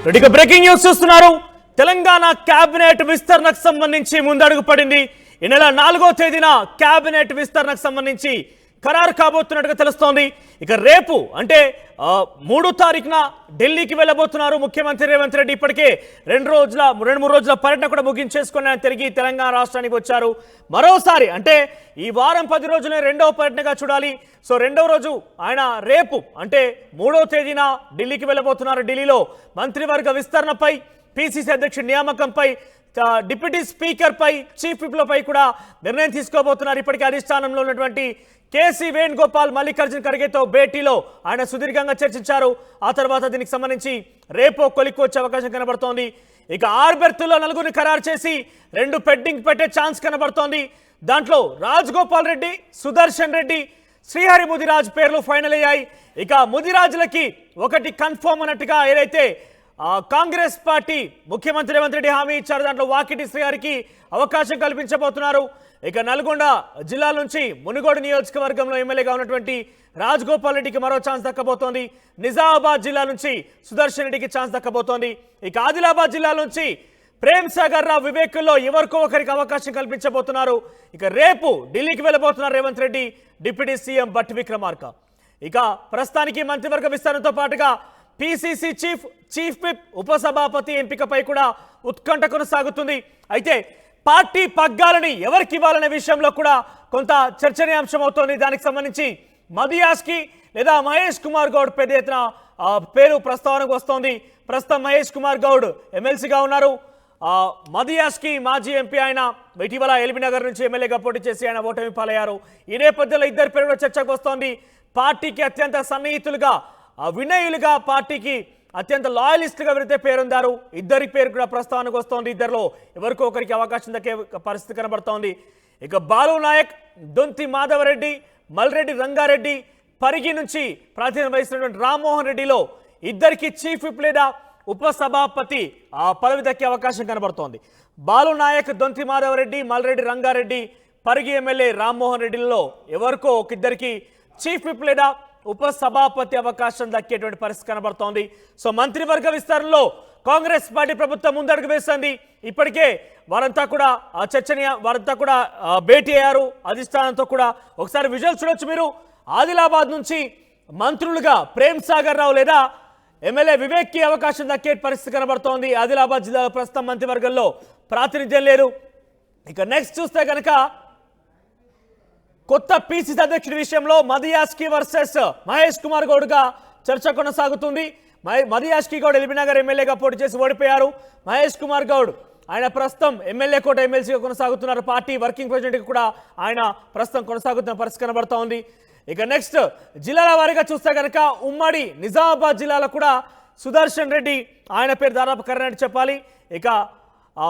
ఇక breaking news చూస్తున్నారు. Telangana cabinet విస్తరణకు సంబంధించి ముందడుగు పడింది. ఈ నెల 4వ తేదీన కేబినెట్ విస్తరణకు సంబంధించి ఖరారు కాబోతున్నట్టుగా తెలుస్తోంది. ఇక రేపు అంటే 3వ తారీఖున ఢిల్లీకి వెళ్ళబోతున్నారు ముఖ్యమంత్రి రేవంత్ రెడ్డి. ఇప్పటికే 2-3 రోజుల పర్యటన కూడా ముగించేసుకుని ఆయన తిరిగి తెలంగాణ రాష్ట్రానికి వచ్చారు. మరోసారి అంటే ఈ వారం 10 రోజులే రెండవ పర్యటనగా చూడాలి. సో రెండవ రోజు ఆయన రేపు అంటే 3వ తేదీన ఢిల్లీకి వెళ్ళబోతున్నారు. ఢిల్లీలో మంత్రివర్గ విస్తరణపై, పిసిసి అధ్యక్షుడి నియామకంపై, డిప్యూటీ స్పీకర్ పై, చీఫ్ విప్లపై కూడా నిర్ణయం తీసుకోబోతున్నారు. ఇప్పటికే అధిష్టానంలో ఉన్నటువంటి కేసీ వేణుగోపాల్ మల్లికార్జున ఖర్గేతో భేటీలో ఆయన సుదీర్ఘంగా చర్చించారు. ఆ తర్వాత దీనికి సంబంధించి రేపో కొలిక్కి వచ్చే అవకాశం కనబడుతోంది. ఇక 6 బెర్తుల్లో 4గురిని ఖరారు చేసి 2 పెండింగ్ పెట్టే ఛాన్స్ కనబడుతోంది. దాంట్లో రాజగోపాల్ రెడ్డి, సుదర్శన్ రెడ్డి, శ్రీహరి ముదిరాజ్ పేర్లు ఫైనల్ అయ్యాయి. ఇక ముదిరాజులకి ఒకటి కన్ఫర్మ్ అన్నట్టుగా ఏదైతే కాంగ్రెస్ పార్టీ ముఖ్యమంత్రి రేవంత్ రెడ్డి హామీ ఇచ్చారు, దాంట్లో వాకిటి శ్రీహరికి అవకాశం కల్పించబోతున్నారు. ఇక నల్గొండ జిల్లా నుంచి మునుగోడు నియోజకవర్గంలో ఎమ్మెల్యేగా ఉన్నటువంటి రాజగోపాల్ రెడ్డికి మరో ఛాన్స్ దక్కబోతోంది. నిజామాబాద్ జిల్లా నుంచి సుదర్శన్ రెడ్డికి ఛాన్స్ దక్కబోతోంది. ఇక ఆదిలాబాద్ జిల్లా నుంచి ప్రేమ్ సాగర్ రావు, వివేకుల్లో ఎవరికో ఒకరికి అవకాశం కల్పించబోతున్నారు. ఇక రేపు ఢిల్లీకి వెళ్ళబోతున్నారు రేవంత్ రెడ్డి, డిప్యూటీ సీఎం భట్టి విక్రమార్క. ఇక ప్రస్తుతానికి మంత్రివర్గ విస్తరణతో పాటుగా పిసిసి చీఫ్ విప్, ఉపసభాపతి ఎంపికపై కూడా ఉత్కంఠ కొనసాగుతుంది. అయితే పార్టీ పగ్గాలని ఎవరికి ఇవ్వాలనే విషయంలో కూడా కొంత చర్చనీయాంశం అవుతోంది. దానికి సంబంధించి మదియాస్కి లేదా మహేష్ కుమార్ గౌడ్ పెద్ద ఎత్తున పేరు ప్రస్తావనకు వస్తోంది. ప్రస్తుతం మహేష్ కుమార్ గౌడ్ ఎమ్మెల్సీగా ఉన్నారు. మదియాస్కి మాజీ ఎంపీ, ఆయన ఇటీవల ఎల్బీనగర్ నుంచి ఎమ్మెల్యేగా పోటీ చేసి ఆయన ఓటమి పాలయ్యారు. ఈ నేపథ్యంలో ఇద్దరు పేరు చర్చకు వస్తోంది. పార్టీకి అత్యంత సన్నిహితులుగా, వినయులుగా, పార్టీకి అత్యంత లాయలిస్ట్గా వీరితే పేరొందారు. ఇద్దరి పేరు కూడా ప్రస్తావనకు వస్తోంది. ఇద్దరిలో ఎవరికో ఒకరికి అవకాశం దక్కే పరిస్థితి కనబడుతోంది. ఇక బాలు నాయక్, దొంతి మాధవరెడ్డి, మల్రెడ్డి రంగారెడ్డి, పరిగి నుంచి ప్రాతినిధ్యం వహిస్తున్నటువంటి రామ్మోహన్ రెడ్డిలో ఇద్దరికి చీఫ్ విప్ లేదా ఉపసభాపతి పదవి దక్కే అవకాశం కనబడుతోంది. బాలు నాయక్, దొంతి మాధవరెడ్డి, మల్రెడ్డి రంగారెడ్డి, పరిగి ఎమ్మెల్యే రామ్మోహన్ రెడ్డిలో ఎవరికో ఒకిద్దరికి చీఫ్ విప్ లేదా ఉపసభాపతి అవకాశం దక్కేటువంటి పరిస్థితి కనబడుతోంది. సో మంత్రివర్గ విస్తరణలో కాంగ్రెస్ పార్టీ ప్రభుత్వం ముందడుగు వేస్తుంది. ఇప్పటికే వారంతా కూడా భేటీ అయ్యారు అధిష్టానంతో కూడా. ఒకసారి విజువల్స్ చూడొచ్చు మీరు. ఆదిలాబాద్ నుంచి మంత్రులుగా ప్రేమ్ సాగర్ రావు లేదా ఎమ్మెల్యే వివేక్కి అవకాశం దక్కే పరిస్థితి కనబడుతోంది. ఆదిలాబాద్ జిల్లాలో ప్రస్తుతం మంత్రివర్గంలో ప్రాతినిధ్యం లేదు. ఇక నెక్స్ట్ చూస్తే కనుక కొత్త పిసిసి అధ్యక్షుడి విషయంలో మదియాస్కి వర్సెస్ మహేష్ కుమార్ గౌడ్గా చర్చ కొనసాగుతుంది. మదియాస్కి గౌడ్ ఎల్బీనగర్ ఎమ్మెల్యేగా పోటీ చేసి ఓడిపోయారు. మహేష్ కుమార్ గౌడ్ ఆయన ప్రస్తుతం ఎమ్మెల్యే కోట ఎమ్మెల్సీగా కొనసాగుతున్నారు. పార్టీ వర్కింగ్ ప్రెసిడెంట్గా కూడా ఆయన ప్రస్తుతం కొనసాగుతున్న పరిస్థితి కనబడుతూ ఉంది. ఇక నెక్స్ట్ జిల్లాల వారీగా చూస్తే కనుక ఉమ్మడి నిజామాబాద్ జిల్లాలో కూడా సుదర్శన్ రెడ్డి, ఆయన పేరు దాదాపు కర్ణాటక చెప్పాలి. ఇక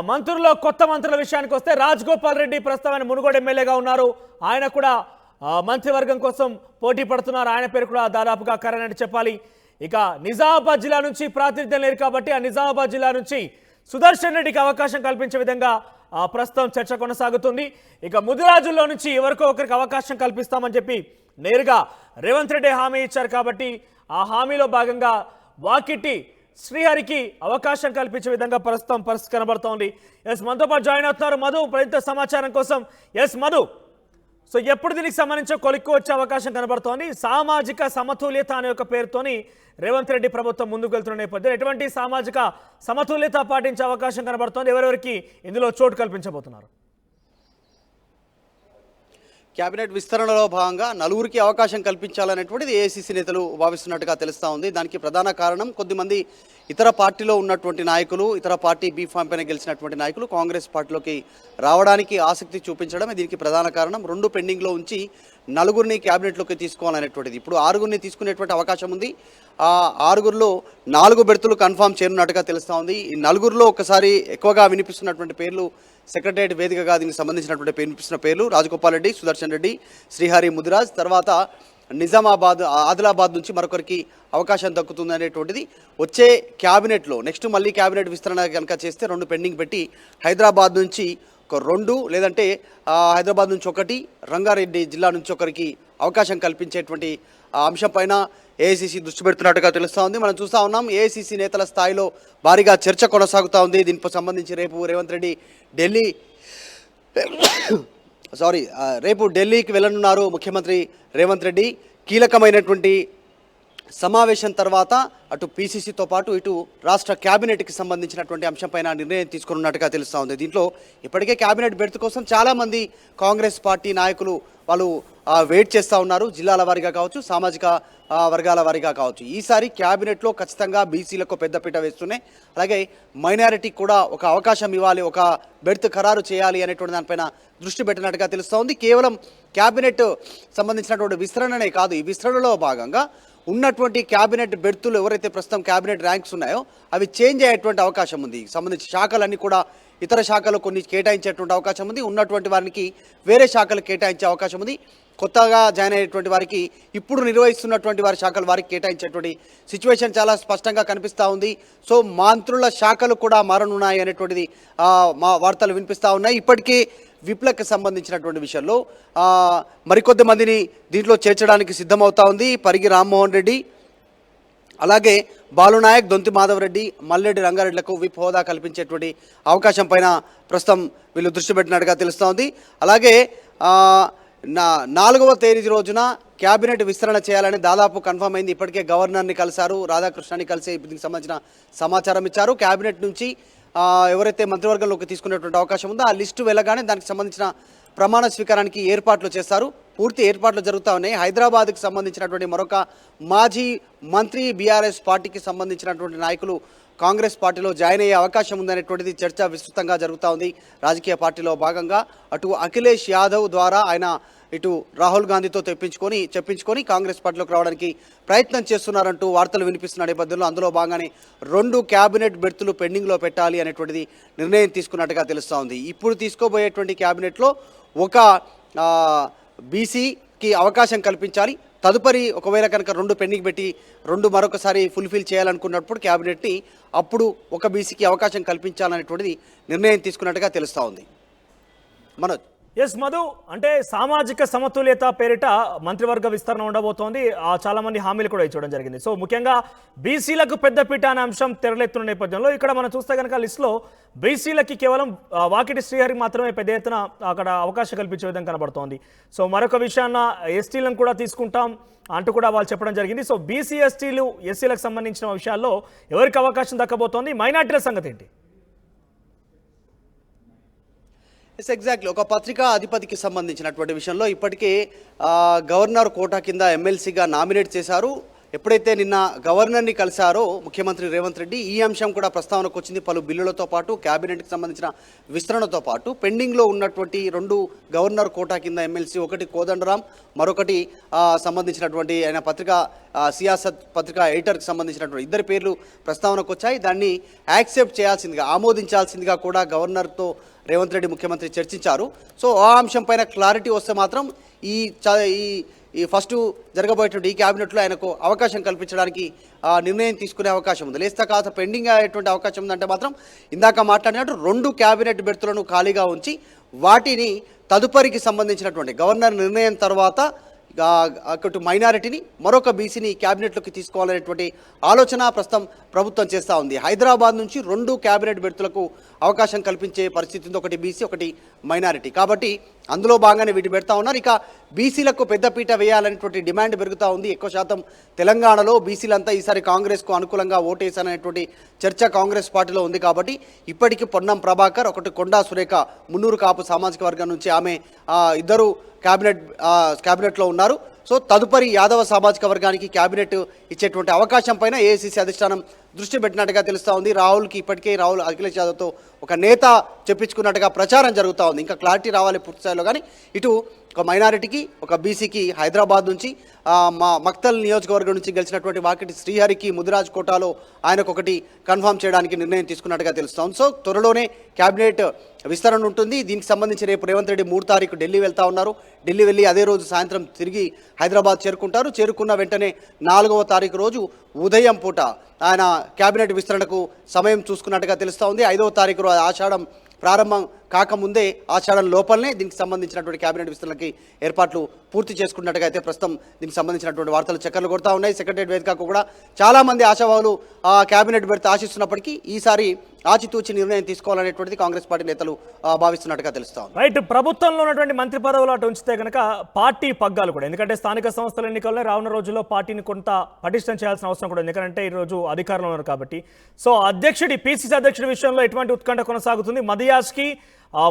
మంత్రుల్లో కొత్త మంత్రుల విషయానికి వస్తే రాజగోపాల్ రెడ్డి ప్రస్తుతం మునుగోడు ఎమ్మెల్యేగా ఉన్నారు. ఆయన కూడా మంత్రివర్గం కోసం పోటీ పడుతున్నారు. ఆయన పేరు కూడా దాదాపుగా కర్ణాటక చెప్పాలి. ఇక నిజామాబాద్ జిల్లా నుంచి ప్రాతినిధ్యం లేదు కాబట్టి ఆ నిజామాబాద్ జిల్లా నుంచి సుదర్శన్ రెడ్డికి అవకాశం కల్పించే విధంగా ప్రస్తుతం చర్చ కొనసాగుతుంది. ఇక ముదిరాజుల్లో నుంచి ఎవరికో ఒకరికి అవకాశం కల్పిస్తామని చెప్పి నేరుగా రేవంత్ రెడ్డి హామీ ఇచ్చారు కాబట్టి ఆ హామీలో భాగంగా వాకిటి శ్రీహరికి అవకాశం కల్పించే విధంగా ప్రస్తుతం పరిస్థితి కనబడుతోంది. ఎస్, మనతో పాటు జాయిన్ అవుతున్నారు మధు మరింత సమాచారం కోసం. ఎస్ మధు, సో ఎప్పుడు దీనికి సంబంధించి కొలిక్కు వచ్చే అవకాశం కనబడుతోంది? సామాజిక సమతుల్యత అనే ఒక పేరుతోని రేవంత్ రెడ్డి ప్రభుత్వం ముందుకు వెళ్తున్న నేపథ్యంలో ఎటువంటి సామాజిక సమతుల్యత పాటించే అవకాశం కనబడుతోంది? ఎవరెవరికి ఇందులో చోటు కల్పించబోతున్నారు? కేబినెట్ విస్తరణలో భాగంగా 4గురికి అవకాశం కల్పించాలనేటువంటిది ఏఐసీసీ నేతలు భావిస్తున్నట్టుగా తెలుస్తూ ఉంది. దానికి ప్రధాన కారణం కొద్దిమంది ఇతర పార్టీలో ఉన్నటువంటి నాయకులు, ఇతర పార్టీ బీఫామ్ పైన గెలిచినటువంటి నాయకులు కాంగ్రెస్ పార్టీలోకి రావడానికి ఆసక్తి చూపించడమే దీనికి ప్రధాన కారణం. 2 పెండింగ్లో ఉంచి 4గురిని కేబినెట్లోకి తీసుకోవాలనేటువంటిది. ఇప్పుడు 6గురిని తీసుకునేటువంటి అవకాశం ఉంది. ఆ 6గురిలో 4 బెర్తులు కన్ఫామ్ చేయనున్నట్టుగా తెలుస్తూ ఉంది. ఈ 4గురిలో ఒకసారి ఎక్కువగా వినిపిస్తున్నటువంటి పేర్లు, సెక్రటరియట్ వేదికగా దీనికి సంబంధించినటువంటి వినిపిస్తున్న పేర్లు రాజగోపాల్ రెడ్డి, సుదర్శన్ రెడ్డి, శ్రీహరి ముదిరాజ్, తర్వాత నిజామాబాద్, ఆదిలాబాద్ నుంచి మరొకరికి అవకాశం దక్కుతుంది అనేటువంటిది. వచ్చే క్యాబినెట్లో నెక్స్ట్ మళ్ళీ క్యాబినెట్ విస్తరణ కనుక చేస్తే 2 పెండింగ్ పెట్టి హైదరాబాద్ నుంచి ఒక 2 లేదంటే హైదరాబాద్ నుంచి 1, రంగారెడ్డి జిల్లా నుంచి ఒకరికి అవకాశం కల్పించేటువంటి ఆ అంశం పైన ఏఐసీసీ దృష్టి పెడుతున్నట్టుగా తెలుస్తూ ఉంది. మనం చూస్తూ ఉన్నాం ఏఐసీసీ నేతల స్థాయిలో భారీగా చర్చ కొనసాగుతూ ఉంది. దీనికి సంబంధించి రేపు రేపు ఢిల్లీకి వెళ్ళనున్నారు ముఖ్యమంత్రి రేవంత్ రెడ్డి. కీలకమైనటువంటి సమావేశం తర్వాత అటు పీసీసీతో పాటు ఇటు రాష్ట్ర క్యాబినెట్కి సంబంధించినటువంటి అంశంపైన నిర్ణయం తీసుకున్నట్టుగా తెలుస్తూ ఉంది. దీంట్లో ఇప్పటికే క్యాబినెట్ బెర్త్ కోసం చాలామంది కాంగ్రెస్ పార్టీ నాయకులు వాళ్ళు వెయిట్ చేస్తూ ఉన్నారు. జిల్లాల వారీగా కావచ్చు, సామాజిక వర్గాల వారీగా కావచ్చు. ఈసారి క్యాబినెట్లో ఖచ్చితంగా బీసీలకు పెద్దపీట వేస్తూనే అలాగే మైనారిటీకి కూడా ఒక అవకాశం ఇవ్వాలి, ఒక బెర్త్ ఖరారు చేయాలి అనేటువంటి దానిపైన దృష్టి పెట్టినట్టుగా తెలుస్తూ ఉంది. కేవలం క్యాబినెట్ సంబంధించినటువంటి విస్తరణనే కాదు, ఈ విస్తరణలో భాగంగా ఉన్నటువంటి క్యాబినెట్ బెర్తులు ఎవరైతే ప్రస్తుతం క్యాబినెట్ ర్యాంక్స్ ఉన్నాయో అవి చేంజ్ అయ్యేటువంటి అవకాశం ఉంది. సంబంధించి శాఖలన్నీ కూడా ఇతర శాఖలు కొన్ని కేటాయించేటువంటి అవకాశం ఉంది. ఉన్నటువంటి వారికి వేరే శాఖలు కేటాయించే అవకాశం ఉంది. కొత్తగా జాయిన్ అయ్యేటువంటి వారికి ఇప్పుడు నిర్వహిస్తున్నటువంటి వారి శాఖలు వారికి కేటాయించేటువంటి సిచ్యువేషన్ చాలా స్పష్టంగా కనిపిస్తూ ఉంది. సో మంత్రుల శాఖలు కూడా మారనున్నాయి అనేటువంటిది మా వార్తలు వినిపిస్తూ ఉన్నాయి. ఇప్పటికీ విప్లకి సంబంధించినటువంటి విషయంలో మరికొద్ది మందిని దీంట్లో చేర్చడానికి సిద్ధమవుతా ఉంది. పరిగి రామ్మోహన్ రెడ్డి, అలాగే బాలునాయక్, దొంతి మాధవ్ రెడ్డి, మల్లెడ్డి రంగారెడ్డిలకు విప్ హోదా కల్పించేటువంటి అవకాశం పైన ప్రస్తుతం వీళ్ళు దృష్టి పెట్టినట్టుగా తెలుస్తోంది. అలాగే 4వ తేదీ రోజున క్యాబినెట్ విస్తరణ చేయాలని దాదాపు కన్ఫర్మ్ అయింది. ఇప్పటికే గవర్నర్ని కలిశారు, రాధాకృష్ణని కలిసి దీనికి సంబంధించిన సమాచారం ఇచ్చారు. క్యాబినెట్ నుంచి ఎవరైతే మంత్రివర్గంలోకి తీసుకునేటువంటి అవకాశం ఉందో ఆ లిస్టు వెళ్ళగానే దానికి సంబంధించిన ప్రమాణ స్వీకారానికి ఏర్పాట్లు చేస్తారు. పూర్తి ఏర్పాట్లు జరుగుతూ ఉన్నాయి. హైదరాబాద్కి సంబంధించినటువంటి మరొక మాజీ మంత్రి, బీఆర్ఎస్ పార్టీకి సంబంధించినటువంటి నాయకులు కాంగ్రెస్ పార్టీలో జాయిన్ అయ్యే అవకాశం ఉందనేటువంటిది చర్చ విస్తృతంగా జరుగుతూ ఉంది. రాజకీయ పార్టీలో భాగంగా అటు అఖిలేష్ యాదవ్ ద్వారా ఆయన ఇటు రాహుల్ గాంధీతో చెప్పించుకొని కాంగ్రెస్ పార్టీలోకి రావడానికి ప్రయత్నం చేస్తున్నారంటూ వార్తలు వినిపిస్తున్న నేపథ్యంలో అందులో భాగంగానే 2 క్యాబినెట్ బెర్తులు పెండింగ్లో పెట్టాలి అనేటువంటిది నిర్ణయం తీసుకున్నట్టుగా తెలుస్తూ ఉంది. ఇప్పుడు తీసుకోబోయేటువంటి క్యాబినెట్లో ఒక బీసీకి అవకాశం కల్పించాలి. తదుపరి ఒకవేళ కనుక 2 పెండింగ్ పెట్టి 2 మరొకసారి ఫుల్ఫిల్ చేయాలనుకున్నప్పుడు క్యాబినెట్ని అప్పుడు ఒక బీసీకి అవకాశం కల్పించాలనేటువంటిది నిర్ణయం తీసుకున్నట్టుగా తెలుస్తూ ఉంది. మనోజ్. ఎస్ మధు, అంటే సామాజిక సమతుల్యత పేరిట మంత్రివర్గ విస్తరణ ఉండబోతోంది. చాలా మంది హామీలు కూడా ఇచ్చడం జరిగింది. సో ముఖ్యంగా బీసీలకు పెద్దపీట అనే అంశం తెరలేస్తున్న నేపథ్యంలో ఇక్కడ మనం చూస్తే కనుక లిస్టులో బీసీలకి కేవలం వాకిటి శ్రీహరి మాత్రమే పెద్ద ఎత్తున అక్కడ అవకాశం కల్పించే విధంగా కనబడుతోంది. సో మరొక విషయాన్న ఎస్టీలను కూడా తీసుకుంటాం అంటూ కూడా వాళ్ళు చెప్పడం జరిగింది. సో బీసీ ఎస్టీలు ఎస్సీలకు సంబంధించిన విషయాల్లో ఎవరికి అవకాశం దక్కబోతోంది, మైనార్టీల సంగతి ఏంటి? ఎగ్జాక్ట్లీ ఒక పత్రికా అధిపతికి సంబంధించినటువంటి విషయంలో ఇప్పటికే గవర్నర్ కోటా కింద ఎమ్మెల్సీగా నామినేట్ చేశారు. ఎప్పుడైతే నిన్న గవర్నర్ని కలిశారో ముఖ్యమంత్రి రేవంత్ రెడ్డి, ఈ అంశం కూడా ప్రస్తావనకు వచ్చింది. పలు బిల్లులతో పాటు క్యాబినెట్కి సంబంధించిన విస్తరణతో పాటు పెండింగ్లో ఉన్నటువంటి 2 గవర్నర్ కోటా కింద ఎమ్మెల్సీ, ఒకటి కోదండరాం, మరొకటి సంబంధించినటువంటి ఆయన సియాసత్ పత్రికా ఎడిటర్కి సంబంధించినటువంటి 2 పేర్లు ప్రస్తావనకు వచ్చాయి. దాన్ని యాక్సెప్ట్ చేయాల్సిందిగా, ఆమోదించాల్సిందిగా కూడా గవర్నర్తో రేవంత్ రెడ్డి ముఖ్యమంత్రి చర్చించారు. సో ఆ అంశం పైన క్లారిటీ వస్తే మాత్రం ఈ ఫస్ట్ జరగబోయేటువంటి ఈ క్యాబినెట్లో ఆయనకు అవకాశం కల్పించడానికి నిర్ణయం తీసుకునే అవకాశం ఉంది. లేస్తే కాస్త పెండింగ్ అయ్యేటువంటి అవకాశం ఉందంటే మాత్రం ఇందాక మాట్లాడినట్టు 2 క్యాబినెట్ బెర్తులను ఖాళీగా ఉంచి వాటిని తదుపరికి సంబంధించినటువంటి గవర్నర్ నిర్ణయం తర్వాత అటు మైనారిటీని మరొక బీసీని క్యాబినెట్లోకి తీసుకోవాలనేటువంటి ఆలోచన ప్రస్తుతం ప్రభుత్వం చేస్తూ ఉంది. హైదరాబాద్ నుంచి 2 క్యాబినెట్ బెర్తులకు అవకాశం కల్పించే పరిస్థితి ఉంది, ఒకటి బీసీ ఒకటి మైనారిటీ. కాబట్టి అందులో భాగంగానే వీటి పెడతా ఉన్నారు. ఇక బీసీలకు పెద్దపీట వేయాలనేటువంటి డిమాండ్ పెరుగుతూ ఉంది. ఎక్కువ శాతం తెలంగాణలో బీసీలంతా ఈసారి కాంగ్రెస్కు అనుకూలంగా ఓటేసాననేటువంటి చర్చ కాంగ్రెస్ పార్టీలో ఉంది. కాబట్టి ఇప్పటికీ పొన్నం ప్రభాకర్, ఒకటి కొండా సురేఖ, మున్నూరు కాపు సామాజిక వర్గం నుంచి ఆమె ఇద్దరు క్యాబినెట్లో ఉన్నారు. సో తదుపరి యాదవ సామాజిక వర్గానికి క్యాబినెట్ ఇచ్చేటువంటి అవకాశం పైన ఏఐసీసీ అధిష్టానం దృష్టి పెట్టినట్టుగా తెలుస్తూ ఉంది. రాహుల్ అఖిలేష్ యాదవ్తో ఒక నేత చెప్పించుకున్నట్టుగా ప్రచారం జరుగుతూ ఉంది. ఇంకా క్లారిటీ రావాలి పూర్తి స్థాయిలో. కానీ ఇటు ఒక మైనారిటీకి, ఒక బీసీకి హైదరాబాద్ నుంచి మక్తల్ నియోజకవర్గం నుంచి గెలిచినటువంటి వాకిటి శ్రీహరికి ముదిరాజ్ కోటాలో ఆయనకు ఒకటి కన్ఫర్మ్ చేయడానికి నిర్ణయం తీసుకున్నట్టుగా తెలుస్తోంది. సో త్వరలోనే క్యాబినెట్ విస్తరణ ఉంటుంది. దీనికి సంబంధించి రేపు రేవంత్ రెడ్డి 3 తారీఖు ఢిల్లీ వెళ్తా ఉన్నారు. ఢిల్లీ వెళ్ళి అదే రోజు సాయంత్రం తిరిగి హైదరాబాద్ చేరుకుంటారు. చేరుకున్న వెంటనే 4వ తారీఖు రోజు ఉదయం పూట ఆయన క్యాబినెట్ విస్తరణకు సమయం చూసుకున్నట్టుగా తెలుస్తూ ఉంది. 5వ తారీఖు ఆషాఢం ప్రారంభం కాకముందే ఆషాఢం లోపలనే దీనికి సంబంధించినటువంటి కేబినెట్ విస్తరణకి ఏర్పాట్లు పూర్తి చేసుకున్నట్టుగా అయితే ప్రస్తుతం దీనికి సంబంధించినటువంటి వార్తలు చక్కర్లు కొడతా ఉన్నాయి. సెక్రటరియట్ వేదికకు కూడా చాలా మంది ఆశావాహులు కేబినెట్ పెడితే ఆశిస్తున్నప్పటికీ ఈసారి ఆచితూచి నిర్ణయం తీసుకోవాలనేటువంటిది కాంగ్రెస్ పార్టీ నేతలు భావిస్తున్నట్టుగా తెలుస్తా ఉంది. రైట్, ప్రభుత్వంలో ఉన్నటువంటి మంత్రి పదవులు అటు ఉంచితే కనుక పార్టీ పగ్గాలు కూడా, ఎందుకంటే స్థానిక సంస్థల ఎన్నికల్లో రానున్న రోజుల్లో పార్టీని కొంత పటిష్టం చేయాల్సిన అవసరం కూడా ఉంది, ఎందుకంటే ఈ రోజు అధికారంలో ఉన్నారు కాబట్టి. సో అధ్యక్షుడి పిసిసి అధ్యక్షుడి విషయంలో ఎటువంటి ఉత్కంఠ కొనసాగుతుంది. మదియాస్కి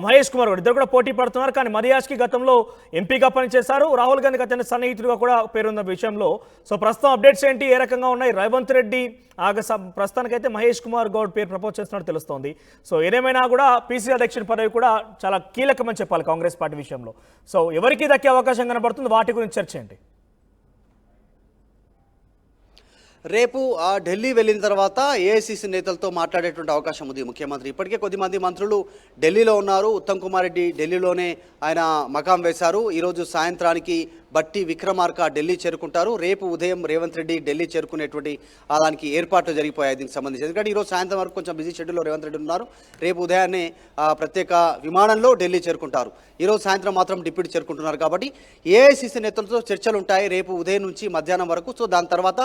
మహేష్ కుమార్ ఇద్దరు కూడా పోటీ పడుతున్నారు. కానీ మదియాస్కి గతంలో ఎంపీగా పనిచేశారు, రాహుల్ గాంధీ గత సన్నిహితుడిగా కూడా పేరున్న విషయంలో. సో ప్రస్తుతం అప్డేట్స్ ఏంటి, ఏ రకంగా ఉన్నాయి? రేవంత్ రెడ్డి ప్రస్తుతానికైతే మహేష్ కుమార్ గౌడ్ పేరు ప్రపోజ్ చేస్తున్నట్టు తెలుస్తోంది. సో ఏదేమైనా కూడా పిసిసి అధ్యక్షుడి పదవి కూడా చాలా కీలకమని చెప్పాలి కాంగ్రెస్ పార్టీ విషయంలో. సో ఎవరికి దక్కే అవకాశం కనబడుతుంది, వాటి గురించి చర్చ ఏంటి? రేపు ఢిల్లీ వెళ్ళిన తర్వాత ఏఐసిసి నేతలతో మాట్లాడేటువంటి అవకాశం ఉంది ముఖ్యమంత్రి. ఇప్పటికే కొద్దిమంది మంత్రులు ఢిల్లీలో ఉన్నారు. ఉత్తమ్ కుమార్ రెడ్డి ఢిల్లీలోనే ఆయన మకాం వేశారు. ఈరోజు సాయంత్రానికి బట్టి విక్రమార్క ఢిల్లీ చేరుకుంటారు. రేపు ఉదయం రేవంత్ రెడ్డి ఢిల్లీ చేరుకునేటువంటి దానికి ఏర్పాట్లు జరిగిపోయాయి దీనికి సంబంధించి. ఎందుకంటే ఈరోజు సాయంత్రం వరకు కొంచెం బిజీ షెడ్యూల్లో రేవంత్ రెడ్డి ఉన్నారు. రేపు ఉదయాన్నే ప్రత్యేక విమానంలో ఢిల్లీ చేరుకుంటారు. ఈరోజు సాయంత్రం మాత్రం డిప్యూటీ చేరుకుంటున్నారు. కాబట్టి ఏఐసిసి నేతలతో చర్చలు ఉంటాయి రేపు ఉదయం నుంచి మధ్యాహ్నం వరకు. సో దాని తర్వాత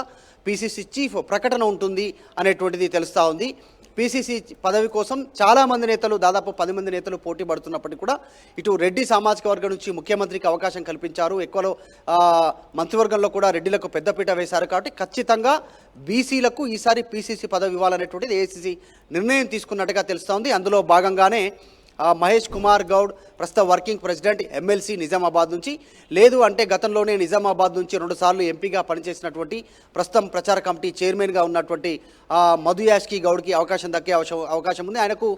పిసిసి చీఫ్ ప్రకటన ఉంటుంది అనేటువంటిది తెలుస్తూ ఉంది. పిసిసి పదవి కోసం చాలామంది నేతలు, దాదాపు 10 మంది నేతలు పోటీ పడుతున్నప్పటికీ కూడా ఇటు రెడ్డి సామాజిక వర్గం నుంచి ముఖ్యమంత్రికి అవకాశం కల్పించారు. ఎక్కువలో మంత్రివర్గంలో కూడా రెడ్డిలకు పెద్దపీట వేశారు. కాబట్టి ఖచ్చితంగా బీసీలకు ఈసారి పిసిసి పదవి ఇవ్వాలనేటువంటిది ఏఐసిసి నిర్ణయం తీసుకున్నట్టుగా తెలుస్తూ ఉంది. అందులో భాగంగానే మహేష్ కుమార్ గౌడ్ ప్రస్తుత వర్కింగ్ ప్రెసిడెంట్ ఎమ్మెల్సీ నిజామాబాద్ నుంచి, లేదు అంటే గతంలోనే నిజామాబాద్ నుంచి 2 సార్లు ఎంపీగా పనిచేసినటువంటి ప్రస్తుతం ప్రచార కమిటీ చైర్మన్గా ఉన్నటువంటి మధుయాష్కి గౌడ్కి అవకాశం దక్కే అవకాశం ఉంది. ఆయనకు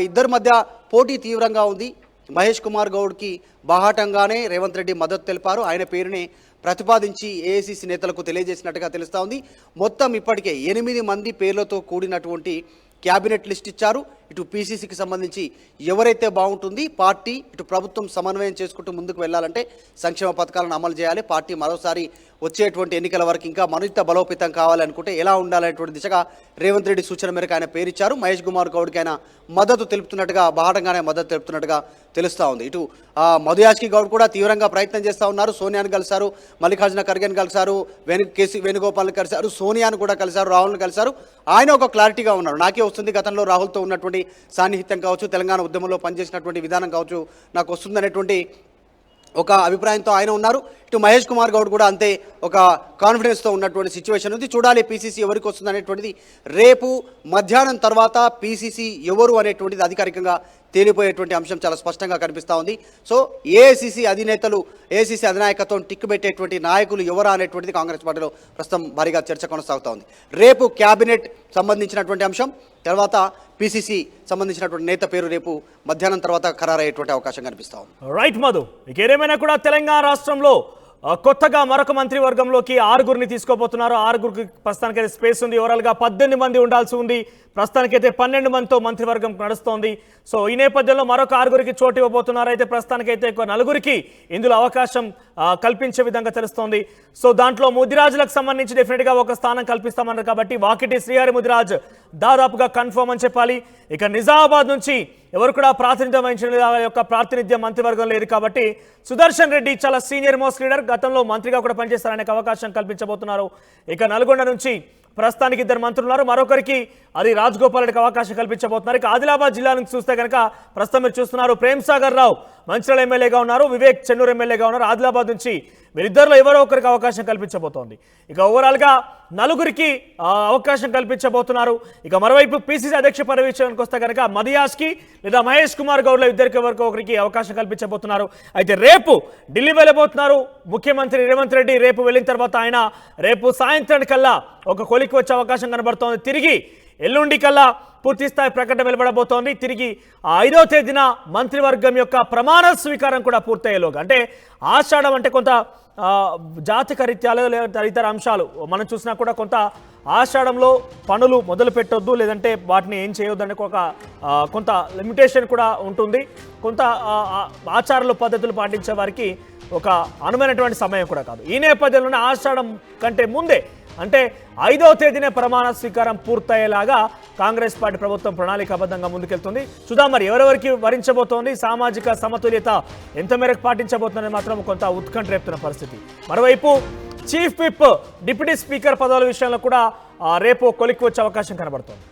ఇద్దరి మధ్య పోటీ తీవ్రంగా ఉంది. మహేష్ కుమార్ గౌడ్కి బాహాటంగానే రేవంత్ రెడ్డి మద్దతు తెలిపారు. ఆయన పేరునే ప్రతిపాదించి ఏఐసిసి నేతలకు తెలియజేసినట్టుగా తెలుస్తూ ఉంది. మొత్తం ఇప్పటికే 8 మంది పేర్లతో కూడినటువంటి క్యాబినెట్ లిస్ట్ ఇచ్చారు. ఇటు పిసిసికి సంబంధించి ఎవరైతే బాగుంటుంది, పార్టీ ఇటు ప్రభుత్వం సమన్వయం చేసుకుంటూ ముందుకు వెళ్ళాలంటే సంక్షేమ పథకాలను అమలు చేయాలి, పార్టీ మరోసారి వచ్చేటువంటి ఎన్నికల వరకు ఇంకా మరింత బలోపేతం కావాలనుకుంటే ఎలా ఉండాలనేటువంటి దిశగా రేవంత్ రెడ్డి సూచన మేరకు ఆయన పేరిచ్చారు. మహేష్ కుమార్ గౌడ్కి ఆయన మద్దతు తెలుపుతున్నట్టుగా, బాహటంగానే మద్దతు తెలుపుతున్నట్టుగా తెలుస్తూ ఉంది. ఇటు మధుయాష్కి గౌడ్ కూడా తీవ్రంగా ప్రయత్నం చేస్తూ ఉన్నారు. సోనియాను కలిశారు, మల్లికార్జున ఖర్గేని కలిశారు, వేణుగోపాల్ని కలిశారు, సోనియాను కూడా కలిశారు, రాహుల్ని కలిశారు. ఆయన ఒక క్లారిటీగా ఉన్నారు. నాకే వస్తుంది, గతంలో రాహుల్తో ఉన్నటువంటి సాన్నిహిత్యం కావచ్చు, తెలంగాణ ఉద్యమంలో పనిచేసినటువంటి విధానం కావచ్చు, నాకు వస్తుందనేటువంటి ఒక అభిప్రాయంతో ఆయన ఉన్నారు. ఇటు మహేష్ కుమార్ గౌడ్ కూడా అంతే ఒక కాన్ఫిడెన్స్తో ఉన్నటువంటి సిచ్యువేషన్ ఉంది. చూడాలి పిసిసి ఎవరికి వస్తుంది అనేటువంటిది. రేపు మధ్యాహ్నం తర్వాత పిసిసి ఎవరు అనేటువంటిది అధికారికంగా తేలిపోయేటువంటి అంశం చాలా స్పష్టంగా కనిపిస్తూ ఉంది. సో ఏఐసిసి అధినేతలు, ఏఐసిసి అధినాయకత్వం టిక్కు పెట్టేటువంటి నాయకులు ఎవరా అనేటువంటిది కాంగ్రెస్ పార్టీలో ప్రస్తుతం భారీగా చర్చ కొనసాగుతూ ఉంది. రేపు క్యాబినెట్ సంబంధించినటువంటి అంశం, తర్వాత పిసిసి సంబంధించినటువంటి నేత పేరు రేపు మధ్యాహ్నం తర్వాత ఖరారయ్యేటువంటి అవకాశం కనిపిస్తూ ఉంది. రైట్ మధు, ఇకేమైనా కూడా తెలంగాణ రాష్ట్రంలో కొత్తగా మరొక మంత్రివర్గంలోకి 6గురిని తీసుకోబోతున్నారు. 6గురికి ప్రస్తుతానికైతే స్పేస్ ఉంది. ఓవరాల్గా 18 మంది ఉండాల్సి ఉంది. ప్రస్తుతానికైతే 12 మందితో మంత్రివర్గం నడుస్తోంది. సో ఈ నేపథ్యంలో మరొక 6గురికి చోటు ఇవ్వబోతున్నారు. అయితే ప్రస్తుతానికైతే 4గురికి ఇందులో అవకాశం కల్పించే విధంగా తెలుస్తోంది. సో దాంట్లో ముదిరాజులకు సంబంధించి డెఫినెట్గా ఒక స్థానం కల్పిస్తామన్నారు. కాబట్టి వాకిటి శ్రీహరి ముదిరాజ్ దాదాపుగా కన్ఫర్మ్ అని చెప్పాలి. ఇక నిజామాబాద్ నుంచి ఎవరు కూడా ప్రాతినిధ్యం వహించిన యొక్క ప్రాతినిధ్యం మంత్రివర్గం లేదు. కాబట్టి సుదర్శన్ రెడ్డి చాలా సీనియర్ మోస్ట్ లీడర్, గతంలో మంత్రిగా కూడా పనిచేస్తారు, ఆయనకు అవకాశం కల్పించబోతున్నారు. ఇక నల్గొండ నుంచి ప్రస్తుతానికి 2 మంత్రులు ఉన్నారు, మరొకరికి అది రాజగోపాల్ రెడ్డికి అవకాశం కల్పించబోతున్నారు. ఇక ఆదిలాబాద్ జిల్లా నుంచి చూస్తే కనుక ప్రస్తుతం మీరు చూస్తున్నారు ప్రేమ్ సాగర్ రావు మంచిర్యాల ఎమ్మెల్యేగా ఉన్నారు, వివేక్ చెన్నూరు ఎమ్మెల్యేగా ఉన్నారు. ఆదిలాబాద్ నుంచి వీరిద్దరిలో ఎవరో ఒకరికి అవకాశం కల్పించబోతోంది. ఇక ఓవరాల్గా 4గురికి అవకాశం కల్పించబోతున్నారు. ఇక మరోవైపు పిసిసి అధ్యక్ష పదవి విషయానికి వస్తే కనుక మదియాస్కి లేదా మహేష్ కుమార్ గౌడ్లో ఇద్దరికి ఎవరికి ఒకరికి అవకాశం కల్పించబోతున్నారు. అయితే రేపు ఢిల్లీ వెళ్ళబోతున్నారు ముఖ్యమంత్రి రేవంత్ రెడ్డి. రేపు వెళ్ళిన తర్వాత ఆయన రేపు సాయంత్రానికల్లా ఒక కొలికి వచ్చే అవకాశం కనబడుతోంది. తిరిగి ఎల్లుండి కల్లా పూర్తిస్థాయి ప్రకటన వెలువడబోతోంది. తిరిగి 5వ తేదీన మంత్రివర్గం యొక్క ప్రమాణ స్వీకారం కూడా పూర్తయ్యేలోగా, అంటే ఆషాఢం అంటే కొంత జాతక రీత్యాలు లేదా తదితర అంశాలు మనం చూసినా కూడా కొంత ఆషాఢంలో పనులు మొదలు పెట్టొద్దు, లేదంటే వాటిని ఏం చేయొద్దు అనే ఒక కొంత లిమిటేషన్ కూడా ఉంటుంది. కొంత ఆచారాలు పద్ధతులు పాటించే వారికి ఒక అనుమైనటువంటి సమయం కూడా కాదు. ఈ నేపథ్యంలోనే ఆషాఢం కంటే ముందే అంటే 5వ తేదీనే ప్రమాణ స్వీకారం పూర్తయ్యేలాగా కాంగ్రెస్ పార్టీ ప్రభుత్వం ప్రణాళికాబద్ధంగా ముందుకెళ్తుంది. చూద్దాం మరి ఎవరెవరికి వరించబోతోంది, సామాజిక సమతుల్యత ఎంత మేరకు పాటించబోతుందని మాత్రం కొంత ఉత్కంఠ రేపుతున్న పరిస్థితి. మరోవైపు చీఫ్ విప్, డిప్యూటీ స్పీకర్ పదవుల విషయంలో కూడా రేపు కొలిక్కి వచ్చే అవకాశం కనబడుతోంది.